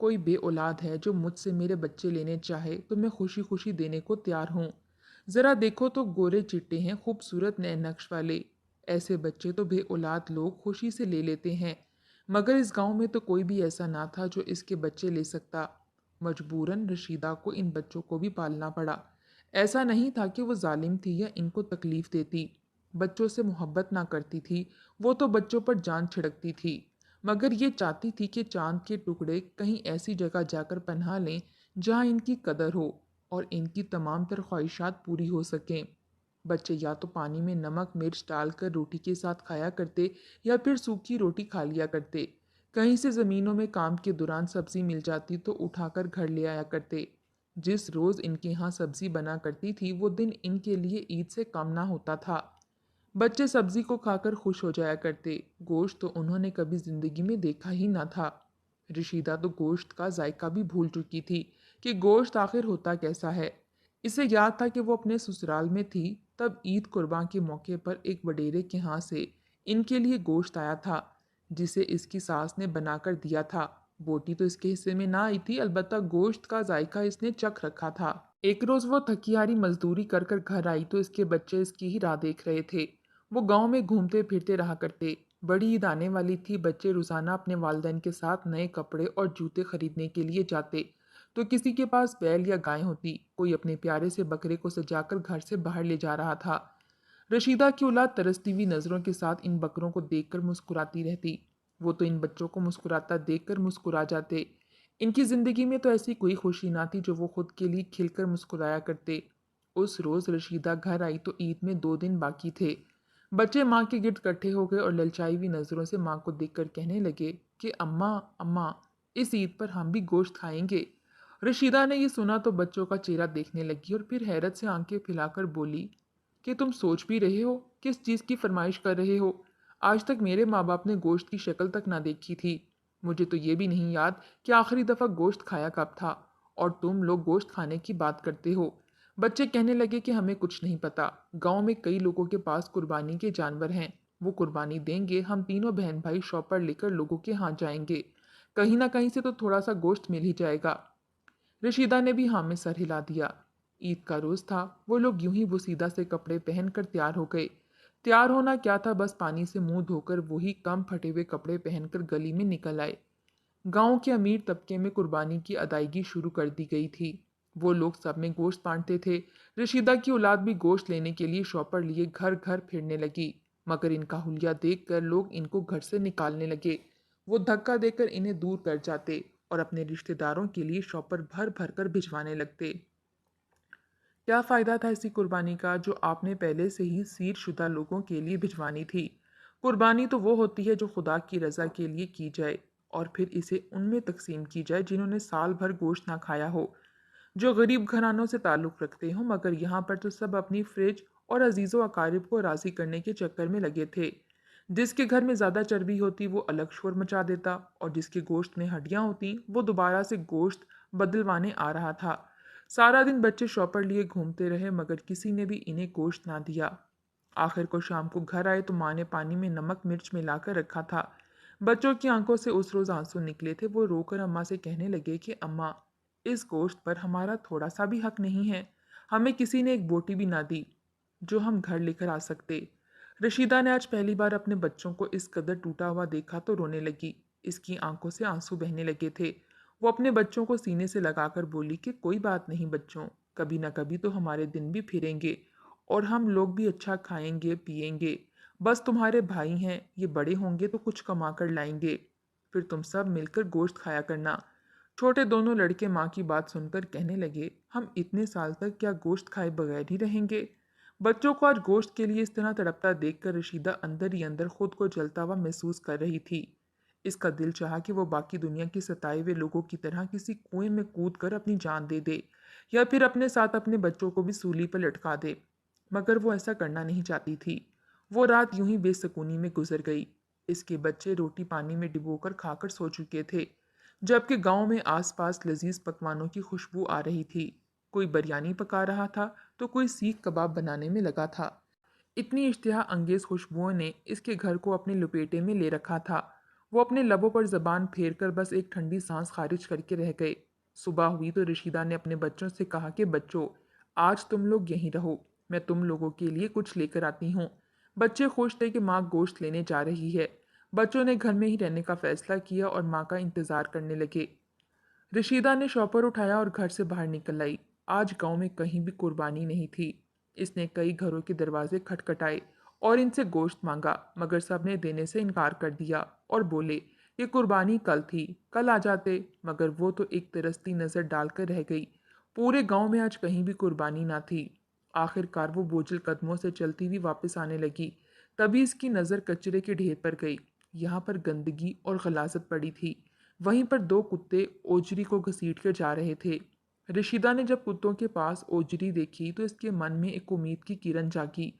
کوئی بے اولاد ہے جو مجھ سے میرے بچے لینے چاہے تو میں خوشی خوشی دینے کو تیار ہوں۔ ذرا دیکھو تو گورے چٹے ہیں، خوبصورت نئے نقش والے۔ ایسے بچے تو بے اولاد لوگ خوشی سے لے لیتے ہیں، مگر اس گاؤں میں تو کوئی بھی ایسا نہ تھا جو اس کے بچے لے سکتا۔ مجبوراً رشیدہ کو ان بچوں کو بھی پالنا پڑا۔ ایسا نہیں تھا کہ وہ ظالم تھی یا ان کو تکلیف دیتی، بچوں سے محبت نہ کرتی تھی، وہ تو بچوں پر جان چھڑکتی تھی، مگر یہ چاہتی تھی کہ چاند کے ٹکڑے کہیں ایسی جگہ جا کر پناہ لیں جہاں ان کی قدر ہو اور ان کی تمام تر خواہشات پوری ہو سکیں۔ بچے یا تو پانی میں نمک مرچ ڈال کر روٹی کے ساتھ کھایا کرتے یا پھر سوکھی روٹی کھا لیا کرتے۔ کہیں سے زمینوں میں کام کے دوران سبزی مل جاتی تو اٹھا کر گھر لے آیا کرتے۔ جس روز ان کے ہاں سبزی بنا کرتی تھی وہ دن ان کے لیے عید سے کم نہ ہوتا تھا۔ بچے سبزی کو کھا کر خوش ہو جایا کرتے، گوشت تو انہوں نے کبھی زندگی میں دیکھا ہی نہ تھا۔ رشیدہ تو گوشت کا ذائقہ بھی بھول چکی تھی کہ گوشت آخر ہوتا کیسا ہے۔ اسے یاد تھا کہ وہ اپنے سسرال میں تھی تب عید قرباں کے موقع پر ایک وڈیرے کے ہاں سے ان کے لیے گوشت آیا تھا جسے اس کی ساس نے بنا کر دیا تھا۔ بوٹی تو اس کے حصے میں نہ آئی تھی، البتہ گوشت کا ذائقہ اس نے چکھ رکھا تھا۔ ایک روز وہ تھکی ہاری مزدوری کر کر گھر آئی تو اس کے بچے اس کی ہی راہ دیکھ رہے تھے۔ وہ گاؤں میں گھومتے پھرتے رہا کرتے، بڑی عید آنے والی تھی، بچے روزانہ اپنے والدین کے ساتھ نئے کپڑے اور جوتے خریدنے کے لیے جاتے تو کسی کے پاس بیل یا گائے ہوتی، کوئی اپنے پیارے سے بکرے کو سجا کر گھر سے باہر لے جا رہا تھا۔ رشیدہ کی اولاد ترستی ہوئی نظروں کے ساتھ ان بکروں کو دیکھ کر مسکراتی رہتی، وہ تو ان بچوں کو مسکراتا دیکھ کر مسکرا جاتے۔ ان کی زندگی میں تو ایسی کوئی خوشی نہ تھی جو وہ خود کے لیے کھل کر مسکرایا کرتے۔ اس روز رشیدہ گھر آئی تو عید میں 2 دن باقی تھے۔ بچے ماں کے گرد اکٹھے ہو گئے اور للچائی ہوئی نظروں سے ماں کو دیکھ کر کہنے لگے کہ اماں اماں اس عید پر ہم بھی گوشت کھائیں گے۔ رشیدہ نے یہ سنا تو بچوں کا چہرہ دیکھنے لگی اور پھر حیرت سے آنکھیں پھیلا کر بولی کہ تم سوچ بھی رہے ہو، کس چیز کی فرمائش کر رہے ہو؟ آج تک میرے ماں باپ نے گوشت کی شکل تک نہ دیکھی تھی، مجھے تو یہ بھی نہیں یاد کہ آخری دفعہ گوشت کھایا کب تھا، اور تم لوگ گوشت کھانے کی بات کرتے ہو۔ بچے کہنے لگے کہ ہمیں کچھ نہیں پتا، گاؤں میں کئی لوگوں کے پاس قربانی کے جانور ہیں، وہ قربانی دیں گے، ہم تینوں بہن بھائی شوپر لے کر لوگوں کے ہاں جائیں گے، کہیں نہ کہیں سے تو تھوڑا سا گوشت مل ہی جائے گا۔ رشیدہ نے بھی ہاں میں سر ہلا دیا۔ عید کا روز تھا، وہ لوگ یوں ہی بوسیدہ سے کپڑے پہن کر تیار ہو گئے۔ تیار ہونا کیا تھا، بس پانی سے منہ دھو کر وہی کم پھٹے ہوئے کپڑے پہن کر گلی میں نکل آئے۔ گاؤں کے امیر طبقے میں قربانی کی ادائیگی شروع کر دی گئی تھی، وہ لوگ سب میں گوشت بانٹتے تھے۔ رشیدہ کی اولاد بھی گوشت لینے کے لیے شوپر لیے گھر گھر پھرنے لگی، مگر ان کا حلیہ دیکھ کر لوگ ان کو گھر سے نکالنے لگے، وہ دھکا دے کر انہیں دور کر جاتے اور اپنے رشتہ داروں کے لیے شوپر بھر بھر کر بھجوانے لگتے۔ کیا فائدہ تھا ایسی قربانی کا جو آپ نے پہلے سے ہی سیر شدہ لوگوں کے لیے بھجوانی تھی؟ قربانی تو وہ ہوتی ہے جو خدا کی رضا کے لیے کی جائے اور پھر اسے ان میں تقسیم کی جائے جنہوں نے سال بھر گوشت نہ کھایا ہو، جو غریب گھرانوں سے تعلق رکھتے ہوں، مگر یہاں پر تو سب اپنی فریج اور عزیز و اقارب کو راضی کرنے کے چکر میں لگے تھے۔ جس کے گھر میں زیادہ چربی ہوتی وہ الگ شور مچا دیتا اور جس کے گوشت میں ہڈیاں ہوتی وہ دوبارہ سے گوشت بدلوانے آ رہا تھا۔ سارا دن بچے شوپر لیے گھومتے رہے مگر کسی نے بھی انہیں گوشت نہ دیا۔ آخر کو شام کو گھر آئے تو ماں نے پانی میں نمک مرچ ملا کر رکھا تھا۔ بچوں کی آنکھوں سے اس روز آنسو نکلے تھے، وہ رو کر اماں سے کہنے لگے کہ اماں اس گوشت پر ہمارا تھوڑا سا بھی حق نہیں ہے، ہمیں کسی نے ایک بوٹی بھی نہ دی جو ہم گھر لے کر آ سکتے۔ رشیدہ نے آج پہلی بار اپنے بچوں کو اس قدر ٹوٹا ہوا دیکھا تو رونے لگی، اس کی آنکھوں سے آنسو بہنے لگے تھے۔ وہ اپنے بچوں کو سینے سے لگا کر بولی کہ کوئی بات نہیں بچوں، کبھی نہ کبھی تو ہمارے دن بھی پھریں گے اور ہم لوگ بھی اچھا کھائیں گے پیئیں گے، بس تمہارے بھائی ہیں، یہ بڑے ہوں گے تو کچھ کما کر لائیں گے، پھر تم سب مل کر گوشت کھایا کرنا۔ چھوٹے دونوں لڑکے ماں کی بات سن کر کہنے لگے ہم اتنے سال تک کیا گوشت کھائے بغیر ہی رہیں گے؟ بچوں کو آج گوشت کے لیے اس طرح تڑپتا دیکھ کر رشیدہ اندر ہی اندر خود کو جلتا ہوا محسوس کر رہی تھی۔ اس کا دل چاہا کہ وہ باقی دنیا کے ستائے ہوئے لوگوں کی طرح کسی کنویں میں کود کر اپنی جان دے دے یا پھر اپنے ساتھ اپنے بچوں کو بھی سولی پر لٹکا دے، مگر وہ ایسا کرنا نہیں چاہتی تھی۔ وہ رات یوں ہی بے سکونی میں گزر گئی۔ اس کے بچے روٹی پانی میں ڈبو کر کھا کر سو چکے تھے، جبکہ گاؤں میں آس پاس لذیذ پکوانوں کی خوشبو آ رہی تھی، کوئی بریانی پکا رہا تھا تو کوئی سیخ کباب بنانے میں لگا تھا۔ اتنی اشتہا انگیز خوشبوؤں نے اس کے گھر کو اپنے لپیٹے میں لے رکھا تھا۔ وہ اپنے لبوں پر زبان پھیر کر بس ایک ٹھنڈی سانس خارج کر کے رہ گئے۔ صبح ہوئی تو رشیدہ نے اپنے بچوں سے کہا کہ بچوں، آج تم لوگ یہیں رہو، میں تم لوگوں کے لیے کچھ لے کر آتی ہوں۔ بچے خوش تھے کہ ماں گوشت لینے جا رہی ہے۔ بچوں نے گھر میں ہی رہنے کا فیصلہ کیا اور ماں کا انتظار کرنے لگے۔ رشیدہ نے شاپر اٹھایا اور گھر سے باہر نکل آئی۔ آج گاؤں میں کہیں بھی قربانی نہیں تھی۔ اس نے کئی گھروں کے دروازے کھٹکھٹائے اور ان سے گوشت مانگا، مگر سب نے دینے سے انکار کر دیا اور بولے کہ قربانی کل تھی، کل آ جاتے۔ مگر وہ تو ایک ترستی نظر ڈال کر رہ گئی۔ پورے گاؤں میں آج کہیں بھی قربانی نہ تھی۔ آخر کار وہ بوجھل قدموں سے چلتی ہوئی واپس آنے لگی۔ تبھی اس کی نظر کچرے کے ڈھیر پر گئی۔ یہاں پر گندگی اور غلاظت پڑی تھی۔ وہیں پر دو کتے اوجری کو گھسیٹ کر جا رہے تھے۔ رشیدہ نے جب کتوں کے پاس اوجری دیکھی تو اس کے من میں ایک امید کی کرن جاگی۔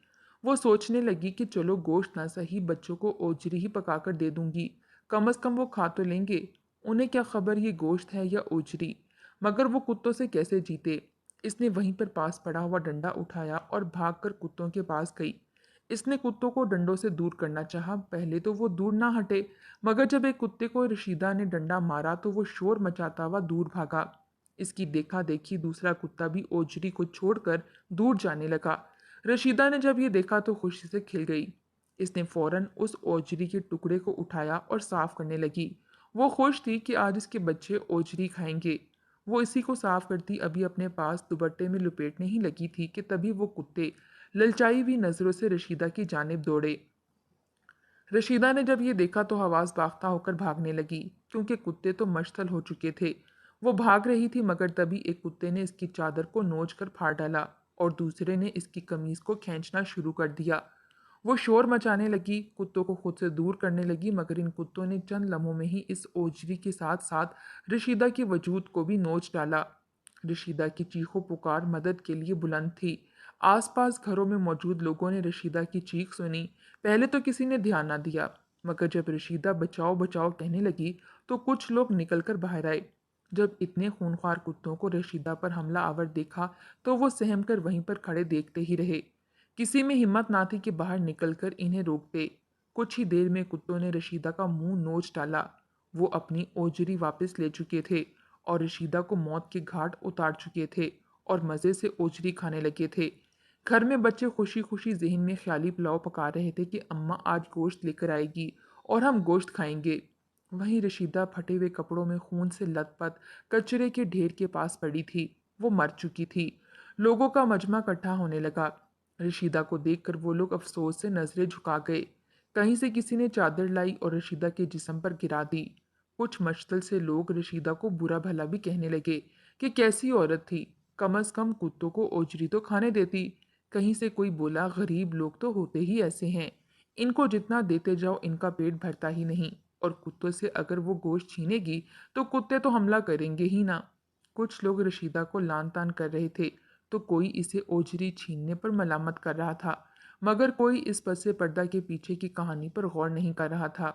وہ سوچنے لگی کہ چلو گوشت نہ سہی بچوں کو اوجری ہی پکا کر دے دوں گی، کم از کم وہ کھا تو لیں گے۔ انہیں کیا خبر یہ گوشت ہے یا اوجری، مگر وہ کتوں سے کیسے جیتے۔ اس نے وہیں پر پاس پڑا ہوا ڈنڈا اٹھایا اور بھاگ کر کتوں کے پاس گئی۔ اس نے کتوں کو ڈنڈوں سے دور کرنا چاہا، پہلے تو وہ دور نہ ہٹے، مگر جب ایک کتے کو رشیدہ نے ڈنڈا مارا تو وہ شور مچاتا ہوا دور بھاگا۔ اس کی دیکھا دیکھی دوسرا کتا بھی اوجری کو چھوڑ کر دور جانے لگا۔ رشیدہ نے جب یہ دیکھا تو خوشی سے کھل گئی۔ اس نے فوراً اس اوجری کے ٹکڑے کو اٹھایا اور صاف کرنے لگی۔ وہ خوش تھی کہ آج اس کے بچے اوجری کھائیں گے۔ وہ اسی کو صاف کرتی ابھی اپنے پاس دوپٹے میں لپیٹنے ہی لگی تھی کہ تبھی وہ کتے للچائی ہوئی نظروں سے رشیدہ کی جانب دوڑے۔ رشیدہ نے جب یہ دیکھا تو حواس باختہ ہو کر بھاگنے لگی، کیونکہ کتے تو مشتل ہو چکے تھے۔ وہ بھاگ رہی تھی مگر تبھی ایک کتے نے اس کی چادر کو نوچ کر پھاڑ ڈالا اور دوسرے نے اس کی قمیض کو کھینچنا شروع کر دیا۔ وہ شور مچانے لگی، کتوں کو خود سے دور کرنے لگی، مگر ان کتوں نے چند لمحوں میں ہی اس اوجری کے ساتھ ساتھ رشیدہ کے وجود کو بھی نوچ ڈالا۔ رشیدہ کی چیخ و پکار مدد کے لیے بلند تھی۔ آس پاس گھروں میں موجود لوگوں نے رشیدہ کی چیخ سنی۔ پہلے تو کسی نے دھیان نہ دیا، مگر جب رشیدہ بچاؤ بچاؤ کہنے لگی تو کچھ لوگ نکل کر باہر آئے۔ جب اتنے خونخوار کتوں کو رشیدہ پر حملہ آور دیکھا تو وہ سہم کر وہیں پر کھڑے دیکھتے ہی رہے۔ کسی میں ہمت نہ تھی کہ باہر نکل کر انہیں روکتے۔ کچھ ہی دیر میں کتوں نے رشیدہ کا منہ نوچ ڈالا۔ وہ اپنی اوجری واپس لے چکے تھے اور رشیدہ کو موت کے گھاٹ اتار چکے تھے اور مزے سے اوجری کھانے لگے تھے۔ گھر میں بچے خوشی خوشی ذہن میں خیالی پلاؤ پکا رہے تھے کہ اماں آج گوشت لے کر آئے گی اور ہم گوشت کھائیں گے۔ وہیں رشیدہ پھٹے ہوئے کپڑوں میں خون سے لت پت کچرے کے ڈھیر کے پاس پڑی تھی۔ وہ مر چکی تھی۔ لوگوں کا مجمع اکٹھا ہونے لگا۔ رشیدہ کو دیکھ کر وہ لوگ افسوس سے نظریں جھکا گئے۔ کہیں سے کسی نے چادر لائی اور رشیدہ کے جسم پر گرا دی۔ کچھ مشتل سے لوگ رشیدہ کو برا بھلا بھی کہنے لگے کہ کیسی عورت تھی، کم از کم کتوں کو اوجری تو کھانے دیتی۔ کہیں سے کوئی بولا غریب لوگ تو ہوتے ہی ایسے ہیں، ان کو جتنا دیتے جاؤ ان کا پیٹ بھرتا ہی نہیں، اور کتوں سے اگر وہ گوشت چھینے گی تو کتے تو حملہ کریں گے ہی نہ۔ کچھ لوگ رشیدہ کو لان تان کر رہے تھے تو کوئی اسے اوجری چھیننے پر ملامت کر رہا تھا، مگر کوئی اس پس پردہ کے پیچھے کی کہانی پر غور نہیں کر رہا تھا۔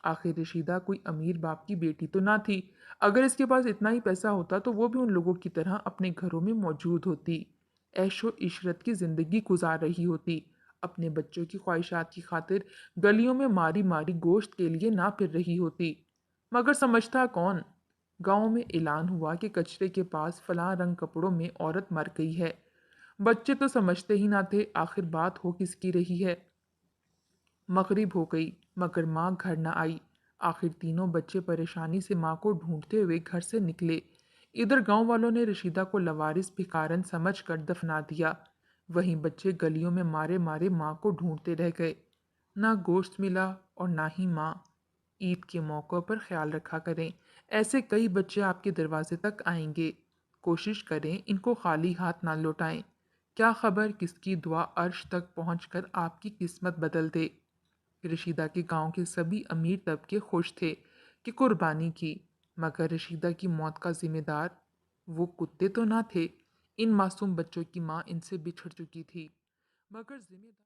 آخر رشیدہ کوئی امیر باپ کی بیٹی تو نہ تھی۔ اگر اس کے پاس اتنا ہی پیسہ ہوتا تو وہ بھی ان لوگوں کی طرح اپنے گھروں میں موجود ہوتی، عیش و عشرت کی زندگی گزار رہی ہوتی، اپنے بچوں کی خواہشات کی خاطر گلیوں میں ماری ماری گوشت کے لیے نہ پھر رہی ہوتی۔ مگر سمجھتا کون؟ گاؤں میں اعلان ہوا کہ کچرے کے پاس فلاں رنگ کپڑوں میں عورت مر گئی ہے۔ بچے تو سمجھتے ہی نہ تھے آخر بات ہو کس کی رہی ہے۔ مغرب ہو گئی مگر ماں گھر نہ آئی۔ آخر تینوں بچے پریشانی سے ماں کو ڈھونڈتے ہوئے گھر سے نکلے۔ ادھر گاؤں والوں نے رشیدہ کو لوارث بھکارن سمجھ کر دفنا دیا۔ وہیں بچے گلیوں میں مارے مارے ماں کو ڈھونڈتے رہ گئے۔ نہ گوشت ملا اور نہ ہی ماں۔ عید کے موقع پر خیال رکھا کریں، ایسے کئی بچے آپ کے دروازے تک آئیں گے۔ کوشش کریں ان کو خالی ہاتھ نہ لوٹائیں۔ کیا خبر کس کی دعا عرش تک پہنچ کر آپ کی قسمت بدل دے۔ رشیدہ کے گاؤں کے سبھی امیر طبقے خوش تھے کہ قربانی کی، مگر رشیدہ کی موت کا ذمہ دار وہ کتے تو نہ تھے۔ ان معصوم بچوں کی ماں ان سے بچھڑ چکی تھی، مگر ذمہ دار